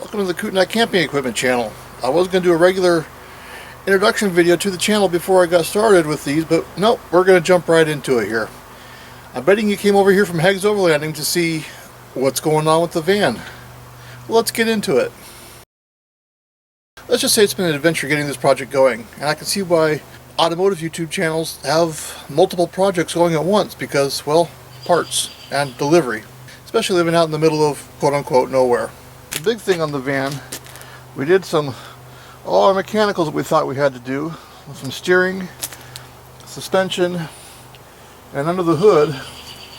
Welcome to the Kootenai Camping Equipment channel. I was going to do a regular introduction video to the channel before I got started with these, but nope, we're going to jump right into it here. I'm betting you came over here from Hagg's Overlanding to see what's going on with the van. Well, let's get into it. Let's just say it's been an adventure getting this project going, and I can see why automotive YouTube channels have multiple projects going at once because, well, parts and delivery, especially living out in the middle of quote-unquote nowhere. The big thing on the van, we did all our mechanicals that we thought we had to do, some steering, suspension, and under the hood,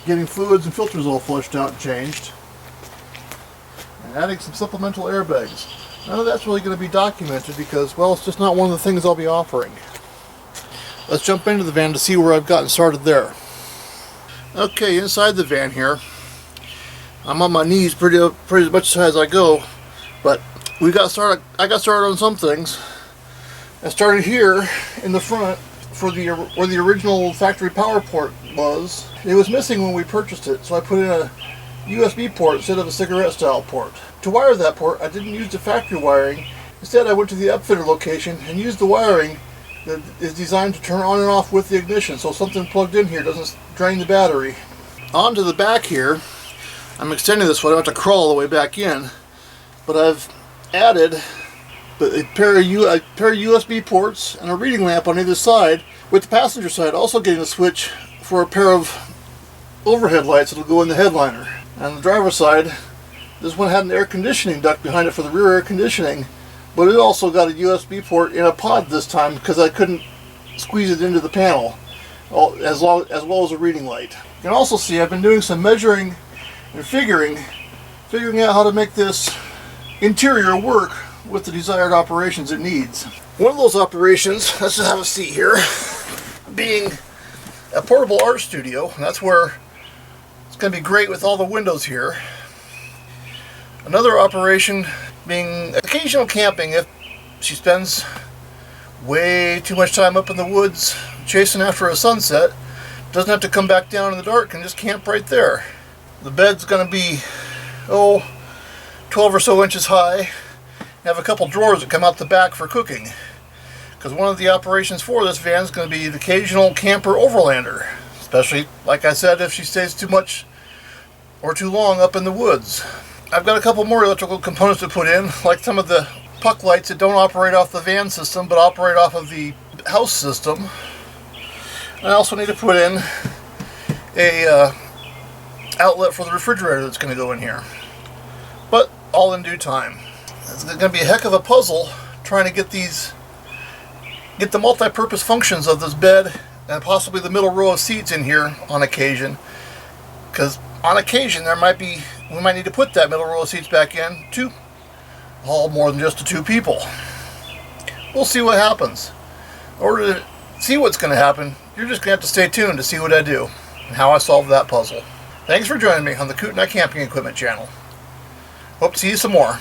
getting fluids and filters all flushed out and changed, and adding some supplemental airbags. None of that's really going to be documented because, well, it's just not one of the things I'll be offering. Let's jump into the van to see where I've gotten started there. Okay, inside the van here, I'm on my knees pretty much as I go, but I got started on some things. I started here in the front for where the original factory power port was. It was missing when we purchased it, so I put in a USB port instead of a cigarette style port. To wire that port, I didn't use the factory wiring. Instead, I went to the upfitter location and used the wiring that is designed to turn on and off with the ignition, so something plugged in here doesn't drain the battery. On to the back here, I'm extending this so I don't have to crawl all the way back in, but I've added a pair of USB ports and a reading lamp on either side, with the passenger side also getting a switch for a pair of overhead lights that will go in the headliner. And the driver's side, this one had an air conditioning duct behind it for the rear air conditioning, but it also got a USB port in a pod this time because I couldn't squeeze it into the panel, as well as a reading light. You can also see I've been doing some measuring and figuring out how to make this interior work with the desired operations it needs. One of those operations, let's just have a seat here, being a portable art studio. That's where it's going to be great with all the windows here. Another operation being occasional camping if she spends way too much time up in the woods chasing after a sunset, doesn't have to come back down in the dark and just camp right there. The bed's going to be 12 or so inches high. Have a couple drawers that come out the back for cooking, because one of the operations for this van is going to be the occasional camper overlander, especially, like I said, if she stays too much or too long up in the woods. I've got a couple more electrical components to put in, like some of the puck lights that don't operate off the van system but operate off of the house system. I also need to put in a outlet for the refrigerator that's going to go in here, but all in due time. It's going to be a heck of a puzzle trying to get the multi-purpose functions of this bed and possibly the middle row of seats in here on occasion, because on occasion we might need to put that middle row of seats back in to haul more than just the two people. We'll see what happens. In order to see what's going to happen, you're just going to have to stay tuned to see what I do and how I solve that puzzle. Thanks for joining me on the Kootenai Camping Equipment channel. Hope to see you some more.